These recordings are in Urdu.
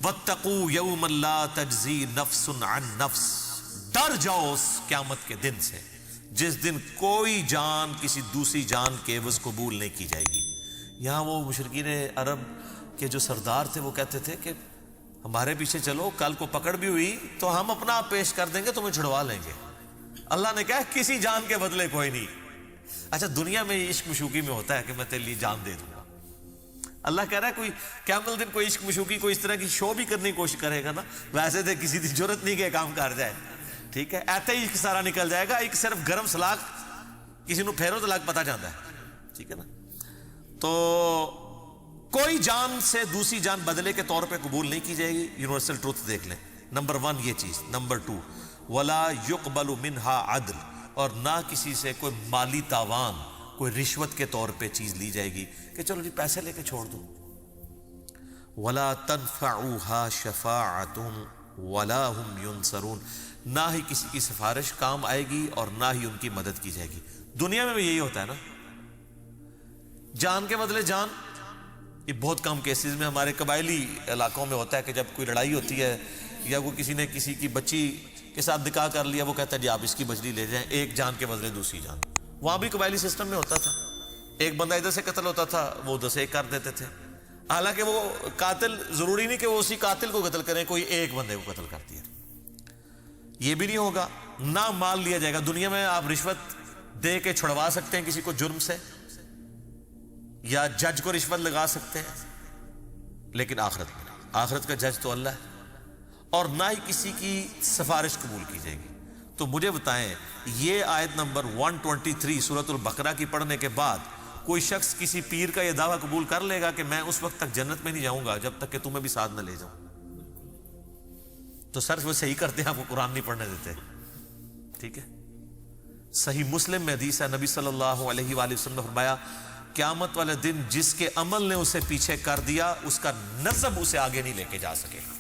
وَاتَّقُوا يَوْمًا لَا تَجْزِي نَفْسٌ عَن نَفْسٍ، ڈر جاؤ اس قیامت کے دن سے جس دن کوئی جان کسی دوسری جان کے عوض قبول نہیں کی جائے گی۔ یہاں وہ مشرکین عرب کے جو سردار تھے وہ کہتے تھے کہ ہمارے پیچھے چلو، کل کو پکڑ بھی ہوئی تو ہم اپنا آپ پیش کر دیں گے، تمہیں چھڑوا لیں گے۔ اللہ نے کہا کسی جان کے بدلے کوئی نہیں۔ اچھا دنیا میں عشق مشوقی میں ہوتا ہے کہ میں تیرے لیے جان دے دوں گا، اللہ کہہ رہا ہے کوئی قیامت دن کوئی عشق مشوقی کوئی اس طرح کی شو بھی کرنے کی کوشش کرے گا نا، ویسے تو کسی کی ضرورت نہیں کہ کام کر جائے، ٹھیک ہے، ایسے ہی عشق سارا نکل جائے گا، ایک صرف گرم سلاق کسی نو پھیرو طلاق پتا جاتا ہے، ٹھیک ہے نا۔ تو کوئی جان سے دوسری جان بدلے کے طور پہ قبول نہیں کی جائے گی، یونیورسل ٹروتھ دیکھ لیں، نمبر 1 یہ چیز۔ نمبر 2 ولا يقبل منها عدل، اور نہ کسی سے کوئی مالی تاوان، کوئی رشوت کے طور پہ چیز لی جائے گی کہ چلو جی پیسے لے کے چھوڑ دو۔ ولا تنفعها شفاعة ولا هم ينصرون، نہ ہی کسی کی سفارش کام آئے گی اور نہ ہی ان کی مدد کی جائے گی۔ دنیا میں بھی یہی ہوتا ہے نا، جان کے بدلے جان۔ یہ بہت کم کیسز میں ہمارے قبائلی علاقوں میں ہوتا ہے کہ جب کوئی لڑائی ہوتی ہے یا وہ کسی نے کسی کی بچی کے ساتھ نکاح کر لیا، وہ کہتا ہے جی آپ اس کی بچی لے جائیں، ایک جان کے بدلے دوسری جان۔ وہاں بھی قبائلی سسٹم میں ہوتا تھا، ایک بندہ ادھر سے قتل ہوتا تھا، وہ ادھر سے ایک کر دیتے تھے، حالانکہ وہ قاتل ضروری نہیں کہ وہ اسی قاتل کو قتل کریں، کوئی ایک بندے کو قتل کر دیا۔ یہ بھی نہیں ہوگا، نہ مال لیا جائے گا۔ دنیا میں آپ رشوت دے کے چھڑوا سکتے ہیں کسی کو جرم سے، یا جج کو رشوت لگا سکتے ہیں، لیکن آخرت کا جج تو اللہ ہے، اور نہ ہی کسی کی سفارش قبول کی جائے گی۔ تو مجھے بتائیں، یہ آیت نمبر 123 سورۃ البقرہ کی پڑھنے کے بعد کوئی شخص کسی پیر کا یہ دعویٰ قبول کر لے گا کہ میں اس وقت تک جنت میں نہیں جاؤں گا جب تک کہ تمہیں بھی ساتھ نہ لے جاؤں؟ تو سر وہ صحیح کرتے ہیں، آپ کو قرآن نہیں پڑھنے دیتے، ٹھیک ہے۔ صحیح مسلم میں حدیث ہے، نبی صلی اللہ علیہ وآلہ وسلم نے فرمایا قیامت والے دن جس کے عمل نے اسے پیچھے کر دیا اس کا نسب اسے آگے نہیں لے کے جا سکے گا۔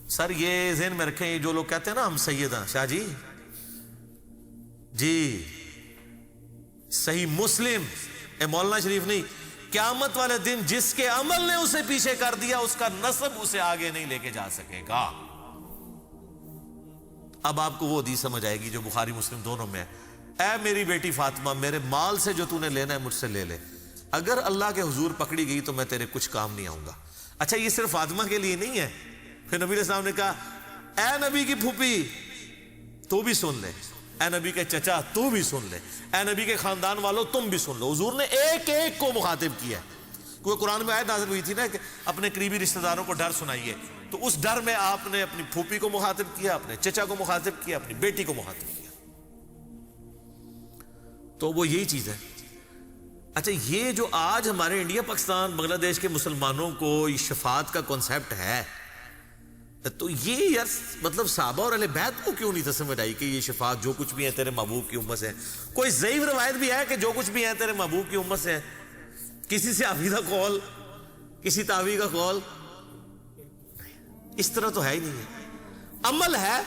سر یہ ذہن میں رکھیں، جو لوگ کہتے ہیں نا ہم سید ہیں، شاہ جی صحیح مسلم مولانا شریف نہیں، قیامت والے دن جس کے عمل نے اسے پیچھے کر دیا اس کا نسب اسے آگے نہیں لے کے جا سکے گا۔ اب آپ کو وہ حدیث سمجھ آئے گی جو بخاری مسلم دونوں میں ہے، اے میری بیٹی فاطمہ میرے مال سے جو تو نے لینا ہے مجھ سے لے لے، اگر اللہ کے حضور پکڑی گئی تو میں تیرے کچھ کام نہیں آؤں گا۔ اچھا یہ صرف فاطمہ کے لیے نہیں ہے، پھر نبی علیہ السلام نے کہا اے نبی کی پھوپھی تو بھی سن لے، اے نبی کے چچا تو بھی سن لے، اے نبی کے خاندان والوں تم بھی سن لو۔ حضور نے ایک ایک کو مخاطب کیا ہے، کیونکہ قرآن میں آیت نازل ہوئی تھی نا کہ اپنے قریبی رشتہ داروں کو ڈر سنائیے، تو اس ڈر میں آپ نے اپنی پھوپھی کو مخاطب کیا، اپنے چچا کو مخاطب کیا، اپنی بیٹی کو مخاطب کیا، تو وہ یہی چیز ہے۔ اچھا یہ جو آج ہمارے انڈیا پاکستان بنگلہ دیش کے مسلمانوں کو یہ شفاعت کا کنسیپٹ ہے، تو یہ یار مطلب صحابہ اور اہل بیت کو کیوں نہیں تھا سمجھ آئی کہ یہ شفاعت جو کچھ بھی ہے تیرے محبوب کی امت سے؟ کوئی ضعیف روایت بھی ہے کہ جو کچھ بھی ہے تیرے محبوب کی امت سے، کسی سے عقیدہ قول، کسی تابعی کا قول، اس طرح تو ہے ہی نہیں ہے۔ عمل ہے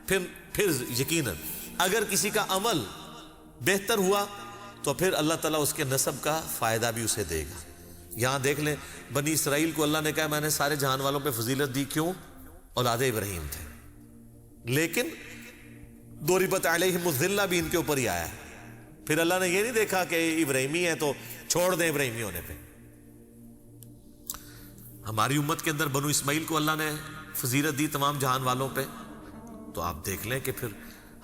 پھر یقیناً اگر کسی کا عمل بہتر ہوا تو پھر اللہ تعالیٰ اس کے نسب کا فائدہ بھی اسے دے گا۔ یہاں دیکھ لیں بنی اسرائیل کو اللہ نے کہا میں نے سارے جہان والوں پہ فضیلت دی، کیوں؟ اولاد ابراہیم تھے، لیکن ضربت علیہم الذلہ بھی ان کے اوپر ہی آیا ہے۔ پھر اللہ نے یہ نہیں دیکھا کہ ابراہیمی ہے تو چھوڑ دیں ابراہیمی ہونے پہ۔ ہماری امت کے اندر بنو اسماعیل کو اللہ نے فضیلت دی تمام جہان والوں پہ، تو آپ دیکھ لیں کہ پھر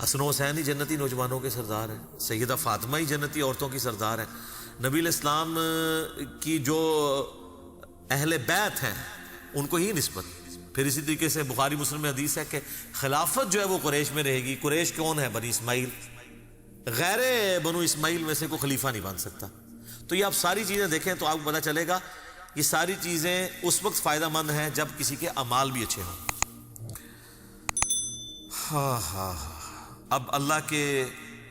حسن و حسین ہی جنتی نوجوانوں کے سردار ہیں، سیدہ فاطمہ ہی جنتی عورتوں کی سردار ہیں، نبی علیہ السلام کی جو اہل بیت ہیں ان کو ہی نسبت۔ پھر اسی طریقے سے بخاری مسلم میں حدیث ہے کہ خلافت جو ہے وہ قریش میں رہے گی۔ قریش کون ہے؟ بنی اسماعیل، غیر بنو اسماعیل میں سے کوئی خلیفہ نہیں بن سکتا۔ تو یہ آپ ساری چیزیں دیکھیں تو آپ کو پتہ چلے گا یہ ساری چیزیں اس وقت فائدہ مند ہیں جب کسی کے اعمال بھی اچھے ہوں۔ اب اللہ کے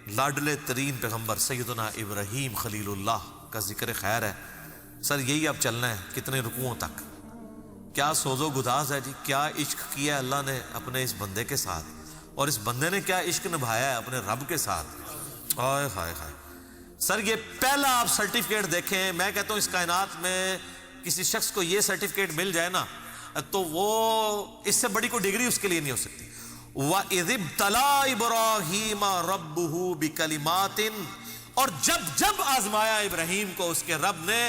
لاڈلے ترین پیغمبر سیدنا ابراہیم خلیل اللہ کا ذکر خیر ہے۔ سر یہی اب چلنا ہے کتنے رکوعوں تک؟ کیا سوز و گداز ہے جی، کیا عشق کیا اللہ نے اپنے اس بندے کے ساتھ، اور اس بندے نے کیا عشق نبھایا ہے اپنے رب کے ساتھ۔ ہائے ہائے ہائے سر، یہ پہلا آپ سرٹیفکیٹ دیکھیں، میں کہتا ہوں اس کائنات میں کسی شخص کو یہ سرٹیفکیٹ مل جائے نا، تو وہ اس سے بڑی کوئی ڈگری اس کے لیے نہیں ہو سکتی. وَإِذِ ابْتَلَىٰ إِبْرَاهِيمَ رَبُّهُ بِكَلِمَاتٍ، اور جب آزمایا ابراہیم کو اس کے رب نے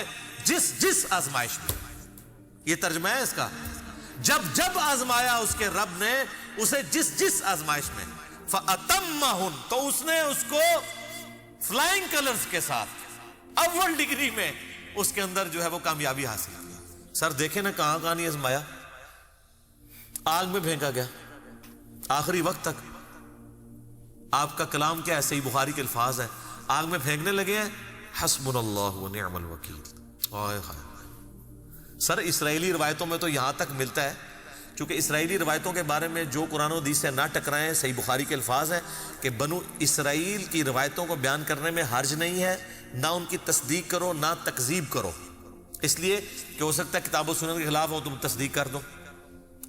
جس آزمائش میں. یہ ترجمہ ہے اس کا، جب آزمایا اس کے رب نے اسے جس آزمائش میں، فَأَتَمَّهُنْ، تو اس نے اس کو فلائنگ کلرز کے ساتھ اول ڈگری میں اس کے اندر جو ہے وہ کامیابی حاصل کی. سر دیکھیں نا کہاں نہیں آزمایا، آگ میں پھینکا گیا آخری وقت تک. آپ کا کلام کیا ہے؟ صحیح بخاری کے الفاظ ہے، آگ میں پھینکنے لگے ہیں حسبنا اللہ ونعم الوکیل. سر اسرائیلی روایتوں میں تو یہاں تک ملتا ہے، چونکہ اسرائیلی روایتوں کے بارے میں جو قرآن و حدیث سے نہ ٹکرائیں، صحیح بخاری کے الفاظ ہیں کہ بنو اسرائیل کی روایتوں کو بیان کرنے میں حرج نہیں ہے، نہ ان کی تصدیق کرو نہ تکذیب کرو، اس لیے کہ ہو سکتا ہے کتاب و سنت کے خلاف ہو تم تصدیق کر دو،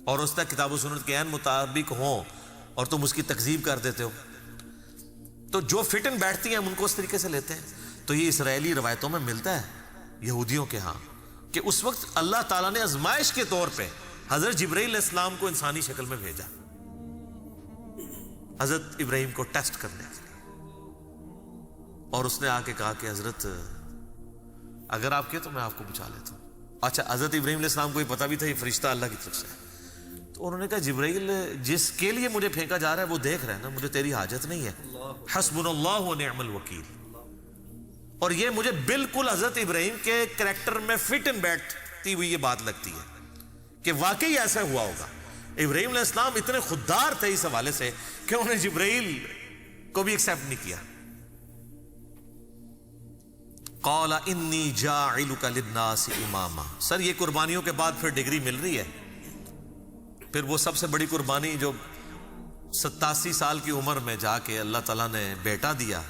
اور اس تک کتاب و سنت کے عین مطابق ہوں اور تم اس کی تکذیب کر دیتے ہو. تو جو فٹ ان بیٹھتی ہیں ہم ان کو اس طریقے سے لیتے ہیں. تو یہ اسرائیلی روایتوں میں ملتا ہے یہودیوں کے ہاں کہ اس وقت اللہ تعالیٰ نے آزمائش کے طور پہ حضرت جبرائیل علیہ السلام کو انسانی شکل میں بھیجا حضرت ابراہیم کو ٹیسٹ کرنے کے لیے، اور اس نے آ کے کہا کہ حضرت اگر آپ کے تو میں آپ کو بچا لیتا ہوں. اچھا حضرت ابراہیم علیہ السلام کو یہ پتا بھی تھا یہ فرشتہ اللہ کی طرف سے ہے، تو انہوں نے کہا جبرائیل جس کے لیے مجھے پھینکا جا رہا ہے وہ دیکھ رہا ہے نا، مجھے تیری حاجت نہیں ہے، حسبنا اللہ ونعم الوکیل. اور یہ مجھے بالکل حضرت ابراہیم کے کریکٹر میں فٹ ان بیٹھتی ہوئی یہ بات لگتی ہے کہ واقعی ایسا ہوا ہوگا. ابراہیم علیہ السلام اتنے خوددار تھے اس حوالے سے کہ انہوں نے جبرائیل کو بھی ایکسیپٹ نہیں کیا. قال انی جاعلک للناس اماما. سر یہ قربانیوں کے بعد پھر ڈگری مل رہی ہے. پھر وہ سب سے بڑی قربانی جو 87 سال کی عمر میں جا کے اللہ تعالیٰ نے بیٹا دیا،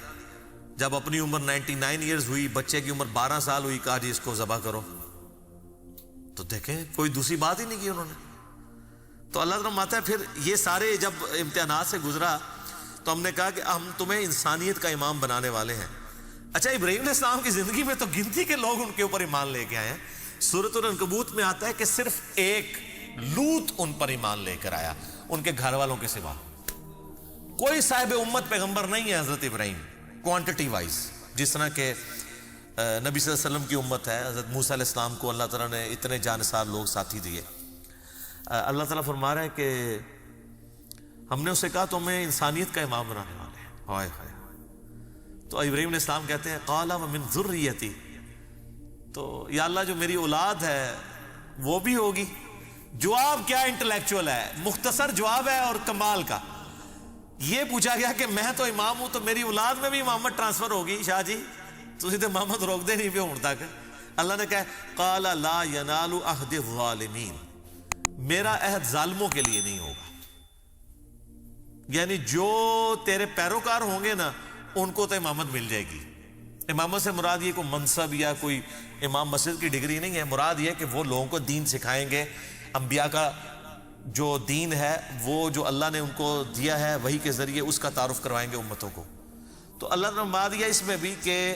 جب اپنی عمر 99 ایئرز ہوئی، بچے کی عمر 12 سال ہوئی، کہا جی اس کو ذبح کرو. تو دیکھیں کوئی دوسری بات ہی نہیں کی انہوں نے. تو اللہ تعالیٰ ماتا ہے پھر یہ سارے جب امتحانات سے گزرا تو ہم نے کہا کہ ہم تمہیں انسانیت کا امام بنانے والے ہیں. اچھا ابراہیم علیہ السلام کی زندگی میں تو گنتی کے لوگ ان کے اوپر ایمان لے کے آئے ہیں. سورۃ العنکبوت میں آتا ہے کہ صرف ایک لوط ان پر ایمان لے کر آیا ان کے گھر والوں کے سوا. کوئی صاحب امت پیغمبر نہیں ہے حضرت ابراہیم کوانٹٹی وائز، جس طرح کہ نبی صلی اللہ علیہ وسلم کی امت ہے. حضرت موسیٰ علیہ السلام کو اللہ تعالیٰ نے اتنے جانثار لوگ ساتھی دیے. اللہ تعالیٰ فرما رہا ہے کہ ہم نے اسے کہا تمہیں انسانیت کا امام بنانے والے ہیں. ہائے ہائے. تو ابراہیم علیہ السلام کہتے ہیں قال ومن ذریتی، تو یا اللہ جو میری اولاد ہے وہ بھی ہوگی. جواب کیا انٹلیکچوئل ہے، مختصر جواب ہے اور کمال کا. یہ پوچھا گیا کہ میں تو امام ہوں تو میری اولاد میں بھی امامت ٹرانسفر ہوگی. شاہ جی تسی تے امامت روک دے نہیں پہ ہوں تک. اللہ نے کہا قال لا ینال عہد الظالمین، میرا عہد ظالموں کے لیے نہیں ہوگا. یعنی جو تیرے پیروکار ہوں گے نا ان کو تو امامت مل جائے گی. امامت سے مراد یہ کوئی منصب یا کوئی امام مسجد کی ڈگری نہیں ہے. مراد یہ کہ وہ لوگوں کو دین سکھائیں گے. انبیاء کا جو دین ہے وہ جو اللہ نے ان کو دیا ہے وہی کے ذریعے اس کا تعارف کروائیں گے امتوں کو. تو اللہ نے فرما دیا اس میں بھی کہ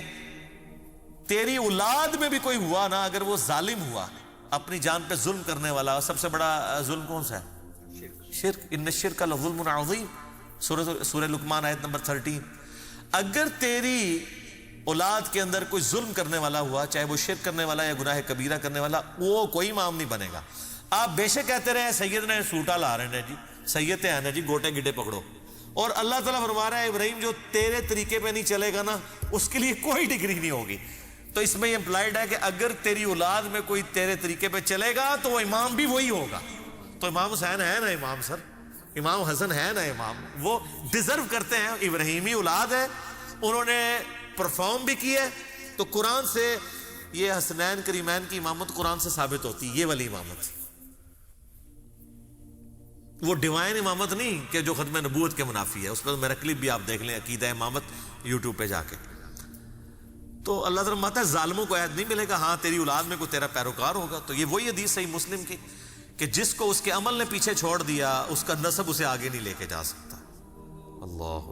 تیری اولاد میں بھی کوئی ہوا نا اگر وہ ظالم ہوا، اپنی جان پہ ظلم کرنے والا. سب سے بڑا ظلم کون سا ہے؟ شرک. ان الشرک لظلم عظیم، سورہ لقمان آیت نمبر 13. اگر تیری اولاد کے اندر کوئی ظلم کرنے والا ہوا، چاہے وہ شرک کرنے والا یا گناہ کبیرہ کرنے والا، وہ کوئی امام نہیں بنے گا. آپ بے شک کہتے رہے سید نے سوٹا لا رہے ہیں جی، سید ہیں نا جی، گوٹے گڈے پکڑو. اور اللہ تعالیٰ فرما رہا ہے ابراہیم جو تیرے طریقے پہ نہیں چلے گا نا اس کے لیے کوئی ڈگری نہیں ہوگی. تو اس میں یہ امپلائڈ ہے کہ اگر تیری اولاد میں کوئی تیرے طریقے پہ چلے گا تو وہ امام بھی وہی ہوگا. تو امام حسین ہے نا امام، سر امام حسن ہے نا امام، وہ ڈیزرو کرتے ہیں. ابراہیمی اولاد ہے، انہوں نے پرفارم بھی کی ہے. تو قرآن سے یہ حسنین کریمین کی امامت قرآن سے ثابت ہوتی ہے. یہ والی امامت وہ ڈیوائن امامت نہیں کہ جو ختم نبوت کے منافی ہے. اس پر میرا کلپ بھی آپ دیکھ لیں، عقیدہ امامت یوٹیوب پہ جا کے. تو اللہ تعالیٰ فرماتا ہے ظالموں کو عہد نہیں ملے گا. ہاں تیری اولاد میں کوئی تیرا پیروکار ہوگا. تو یہ وہی حدیث صحیح مسلم کی کہ جس کو اس کے عمل نے پیچھے چھوڑ دیا اس کا نسب اسے آگے نہیں لے کے جا سکتا. اللہ